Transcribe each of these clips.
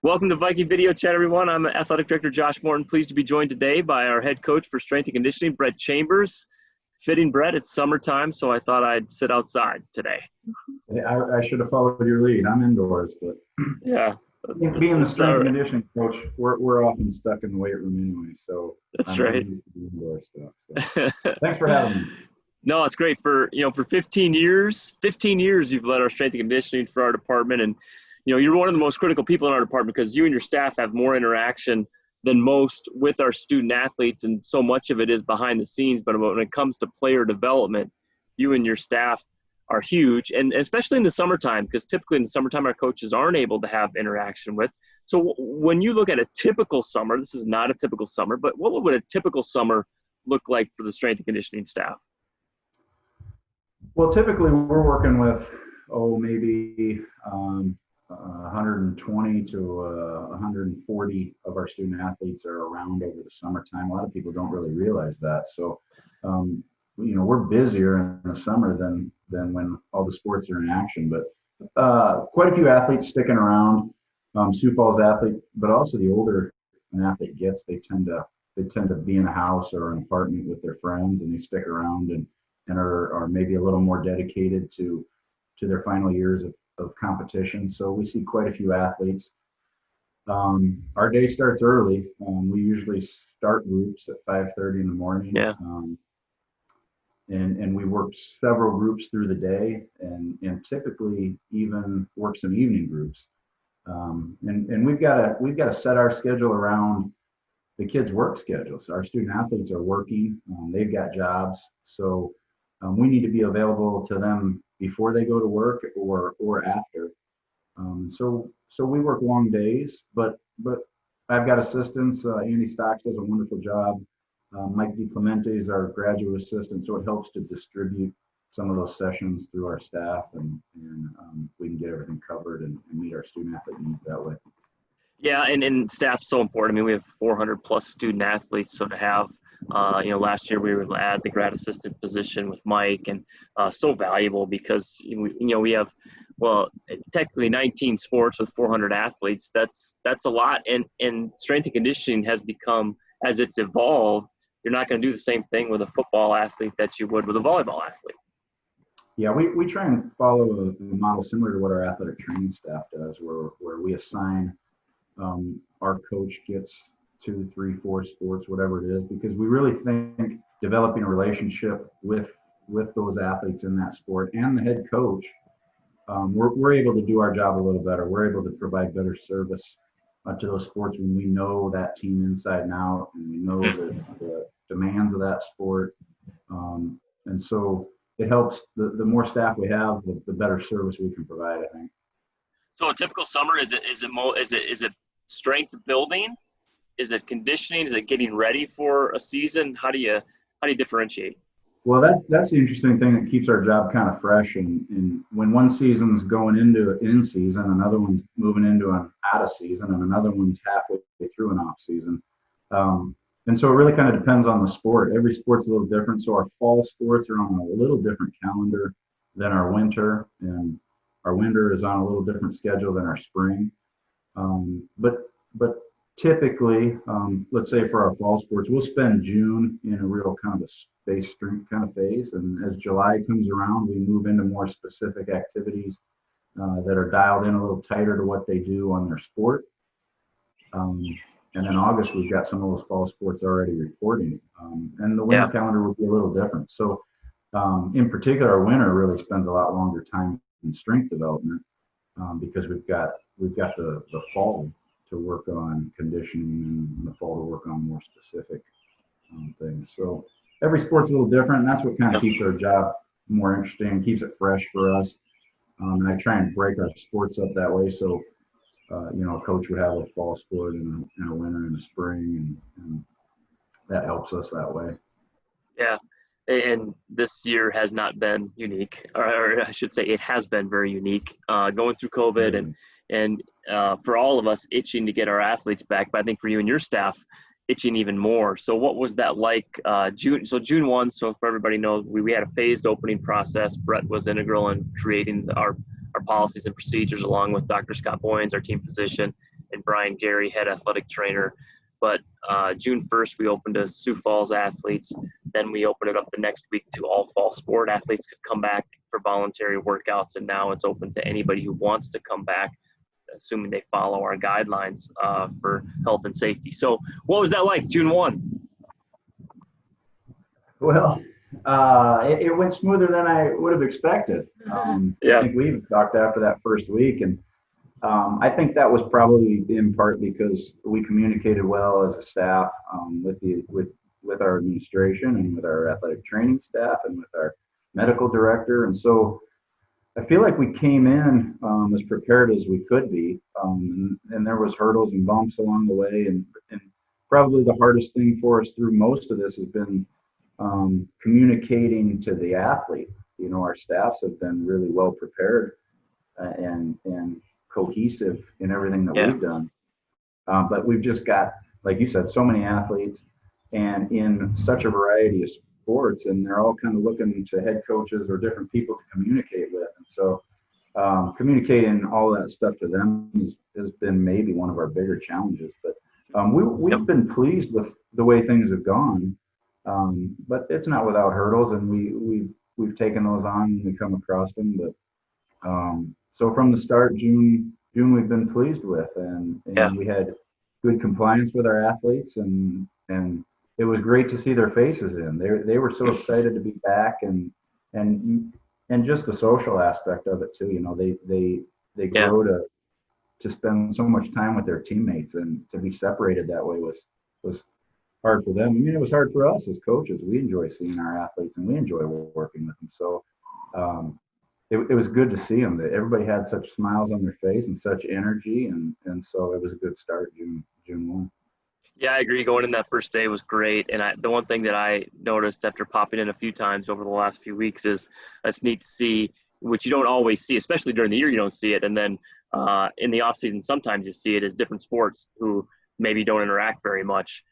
Welcome to Viking Video Chat, everyone. I'm Athletic Director Josh Morton. Pleased to be joined today by our head coach for strength and conditioning, Brett Chambers. Fitting, Brett, it's summertime, so I thought I'd sit outside today. I should have followed your lead. I'm indoors, but yeah, being the strength and conditioning coach, we're often stuck in the weight room anyway. So that's right. Indoor stuff. So. Thanks for having me. No, it's great. For 15 years you've led our strength and conditioning for our department, and you're one of the most critical people in our department because you and your staff have more interaction than most with our student athletes, and so much of it is behind the scenes. But when it comes to player development, you and your staff are huge, and especially in the summertime, because typically in the summertime our coaches aren't able to have interaction with. So when you look at a typical summer, this is not a typical summer, but what would a typical summer look like for the strength and conditioning staff? Well, typically we're working with, maybe 120 to 140 of our student athletes are around over the summertime. A lot of people don't really realize that. So, we're busier in the summer than when all the sports are in action. But quite a few athletes sticking around. Sioux Falls athlete, but also the older an athlete gets, they tend to be in a house or an apartment with their friends, and they stick around and are maybe a little more dedicated to their final years of competition. So we see quite a few athletes. Our day starts early. We usually start groups at 5:30 in the morning. Yeah. And we work several groups through the day, and typically even work some evening groups. And we've got to set our schedule around the kids' work schedules. Our student athletes are working. They've got jobs, so we need to be available to them before they go to work or after. So we work long days, but I've got assistants. Andy Stocks does a wonderful job. Mike DiClemente is our graduate assistant, so it helps to distribute some of those sessions through our staff, and we can get everything covered and meet our student athlete needs that way. Yeah, and staff's so important. I mean, we have 400 plus student athletes, so to have, last year we were able to add the grad assistant position with Mike, and so valuable because we have, technically 19 sports with 400 athletes. That's a lot, and strength and conditioning has become, as it's evolved, you're not going to do the same thing with a football athlete that you would with a volleyball athlete. Yeah, we try and follow a model similar to what our athletic training staff does, where we assign our coach gets 2, 3, 4 sports, whatever it is, because we really think developing a relationship with those athletes in that sport and the head coach, we're able to do our job a little better. We're able to provide better service to those sports when we know that team inside and out, and we know the demands of that sport. And so it helps. The more staff we have, the better service we can provide, I think. So a typical summer, is it strength building? Is it conditioning? Is it getting ready for a season? How do you differentiate? Well, that's the interesting thing that keeps our job kind of fresh. And when one season's going into in season, another one's moving into an out of season, and another one's halfway through an off season. And so it really kind of depends on the sport. Every sport's a little different. So our fall sports are on a little different calendar than our winter, and our winter is on a little different schedule than our spring. But typically, let's say for our fall sports, we'll spend June in a real kind of a space strength kind of phase. And as July comes around, we move into more specific activities that are dialed in a little tighter to what they do on their sport. And in August, we've got some of those fall sports already reporting. And the winter calendar will be a little different. So in particular, our winter really spends a lot longer time in strength development because we've got the fall to work on conditioning, and the fall to work on more specific things. So every sport's a little different, and that's what kind of keeps our job more interesting, keeps it fresh for us. And I try and break our sports up that way. So, a coach would have a fall sport and a winter and a spring, and that helps us that way. Yeah. And this year has not been unique, or I should say it has been very unique, going through COVID and for all of us itching to get our athletes back, but I think for you and your staff, itching even more. So what was that like? June 1, so for everybody knows, we had a phased opening process. Brett was integral in creating our policies and procedures along with Dr. Scott Boyens, our team physician. and Brian Gary, head athletic trainer. But June 1st, we opened to Sioux Falls athletes. Then we opened it up the next week to all fall sport athletes could come back for voluntary workouts. And now it's open to anybody who wants to come back, assuming they follow our guidelines for health and safety. So what was that like, June 1? Well, it went smoother than I would have expected. I think we even talked after that first week, and I think that was probably in part because we communicated well as a staff with our administration and with our athletic training staff and with our medical director. And so I feel like we came in as prepared as we could be. And there was hurdles and bumps along the way. And probably the hardest thing for us through most of this has been communicating to the athlete. You know, our staffs have been really well prepared and cohesive in everything that we've done. But we've just got, like you said, so many athletes and in such a variety of sports, and they're all kind of looking to head coaches or different people to communicate with. And so communicating all that stuff to them has been maybe one of our bigger challenges. But we've been pleased with the way things have gone. But it's not without hurdles, and we've taken those on and we come across them. But so from the start, June we've been pleased with, and we had good compliance with our athletes, and it was great to see their faces in. They were so excited to be back, and just the social aspect of it too. You know, they grow to spend so much time with their teammates, and to be separated that way was hard for them. I mean, it was hard for us as coaches. We enjoy seeing our athletes and we enjoy working with them. So it was good to see them. That everybody had such smiles on their face and such energy, and so it was a good start June 1. Yeah, I agree. Going in that first day was great. And the one thing that I noticed after popping in a few times over the last few weeks is it's neat to see, which you don't always see, especially during the year, you don't see it. And then in the off season, sometimes you see it as different sports who maybe don't interact very much.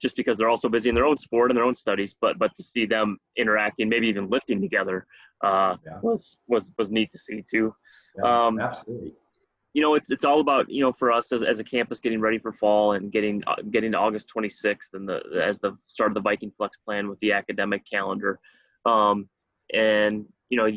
Just because they're also busy in their own sport and their own studies, but to see them interacting, maybe even lifting together, was neat to see too. Absolutely. You know, it's all about, you know, for us as a campus getting ready for fall and getting to August 26th and as the start of the Viking Flex plan with the academic calendar. And you know,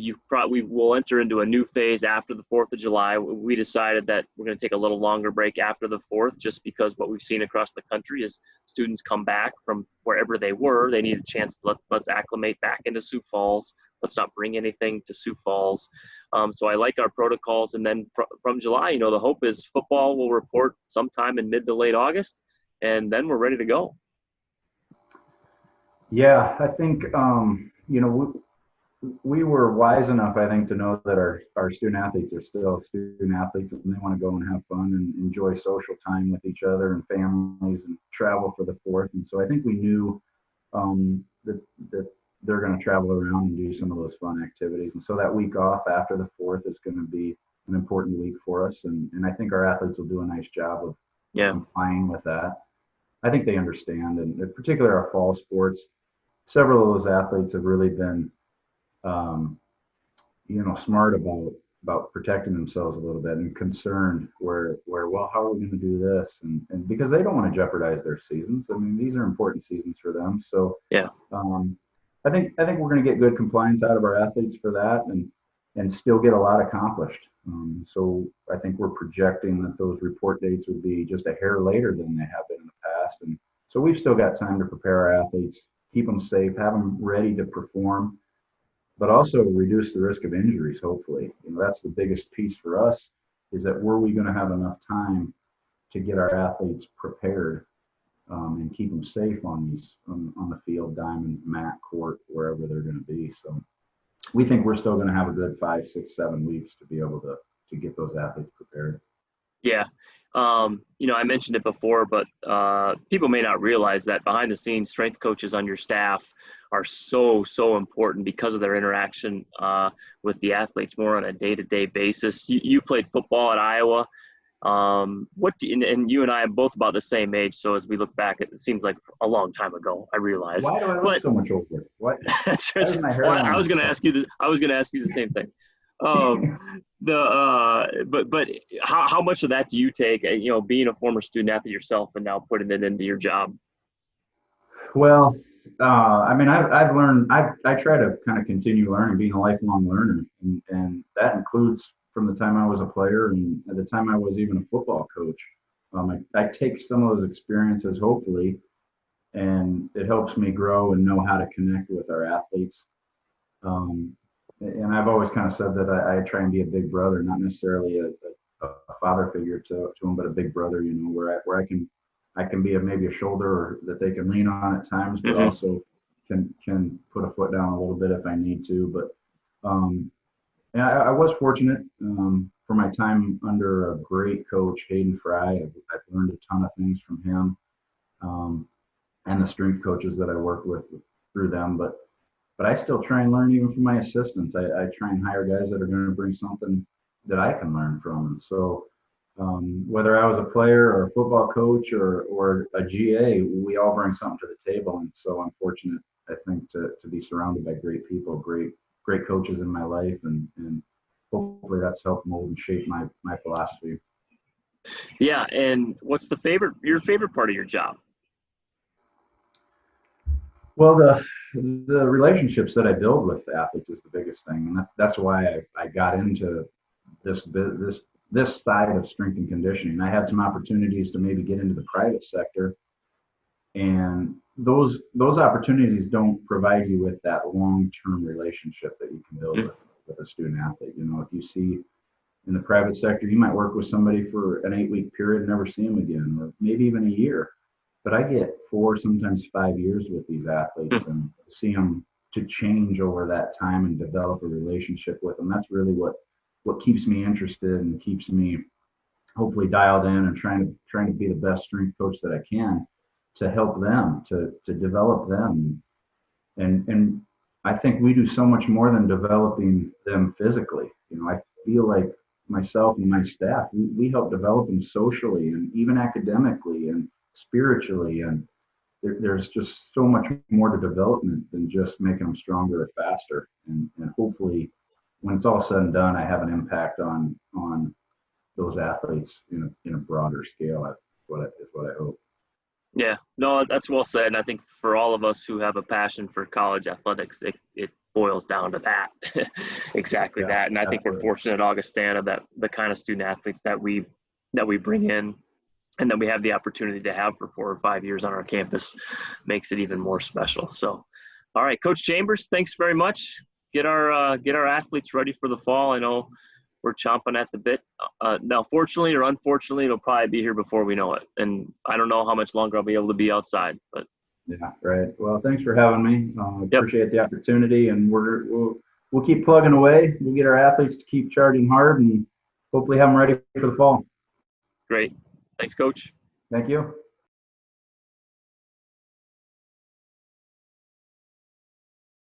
we will enter into a new phase after the 4th of July. We decided that we're going to take a little longer break after the 4th, just because what we've seen across the country is students come back from wherever they were. They need a chance to let's acclimate back into Sioux Falls. Let's not bring anything to Sioux Falls. So I like our protocols. And then from July, you know, the hope is football will report sometime in mid to late August, and then we're ready to go. Yeah, I think, you know, we were wise enough, I think, to know that our student athletes are still student athletes, and they want to go and have fun and enjoy social time with each other and families and travel for the 4th. And so I think we knew that they're going to travel around and do some of those fun activities. And so that week off after the 4th is going to be an important week for us. And I think our athletes will do a nice job of complying with that. I think they understand, and in particular our fall sports, several of those athletes have really been you know, smart about protecting themselves a little bit and concerned where well, how are we going to do this? And because they don't want to jeopardize their seasons. I mean, these are important seasons for them. So I think we're going to get good compliance out of our athletes for that, and still get a lot accomplished. So I think we're projecting that those report dates would be just a hair later than they have been in the past. And so we've still got time to prepare our athletes, keep them safe, have them ready to perform, but also reduce the risk of injuries, hopefully. You know, that's the biggest piece for us, is that were we going to have enough time to get our athletes prepared and keep them safe on the field, diamond, mat, court, wherever they're going to be. So we think we're still going to have a good 5, 6, 7 weeks to be able to get those athletes prepared. Yeah. You know, I mentioned it before, but people may not realize that behind the scenes, strength coaches on your staff are so important because of their interaction with the athletes more on a day-to-day basis. You played football at Iowa. And you and I are both about the same age, so as we look back, it seems like a long time ago. I realize. Why do I look so much older? What? I was going to ask you the same thing. But how much of that do you take, being a former student athlete yourself and now putting it into your job? Well, I mean, I've learned, I try to kind of continue learning, being a lifelong learner. And that includes from the time I was a player and at the time I was even a football coach. I take some of those experiences, hopefully, and it helps me grow and know how to connect with our athletes. And I've always kind of said that I try and be a big brother, not necessarily a father figure to them, but a big brother, where I can be maybe a shoulder that they can lean on at times, but also can put a foot down a little bit if I need to. But and I was fortunate for my time under a great coach, Hayden Fry. I've learned a ton of things from him, and the strength coaches that I work with through them. But I still try and learn even from my assistants. I try and hire guys that are going to bring something that I can learn from. And so whether I was a player or a football coach or a GA, we all bring something to the table. And so I'm fortunate, I think, to be surrounded by great people, great coaches in my life. And hopefully that's helped mold and shape my philosophy. Yeah. And what's your favorite part of your job? Well, the relationships that I build with athletes is the biggest thing, and that's why I got into this side of strength and conditioning. I had some opportunities to maybe get into the private sector, and those opportunities don't provide you with that long-term relationship that you can build with a student athlete. If you see in the private sector, you might work with somebody for an 8-week period and never see them again, or maybe even a year. But I get 4, sometimes 5 years with these athletes and see them to change over that time and develop a relationship with them. That's really what keeps me interested and keeps me hopefully dialed in and trying to be the best strength coach that I can to help them, to develop them. And I think we do so much more than developing them physically. I feel like myself and my staff, we help develop them socially and even academically and spiritually, and there's just so much more to development than just making them stronger or faster. And hopefully, when it's all said and done, I have an impact on those athletes in a broader scale. Is what I hope. Yeah, no, that's well said. And I think for all of us who have a passion for college athletics, it boils down to that, exactly that. And I think we're fortunate at Augustana that the kind of student athletes that we bring in and that we have the opportunity to have for 4 or 5 years on our campus makes it even more special. So, all right, Coach Chambers, thanks very much. Get our athletes ready for the fall. I know we're chomping at the bit. Now, fortunately or unfortunately, it'll probably be here before we know it. And I don't know how much longer I'll be able to be outside. But yeah, right. Well, thanks for having me. Appreciate the opportunity, and we'll keep plugging away. We'll get our athletes to keep charging hard, and hopefully have them ready for the fall. Great. Thanks, Coach. Thank you.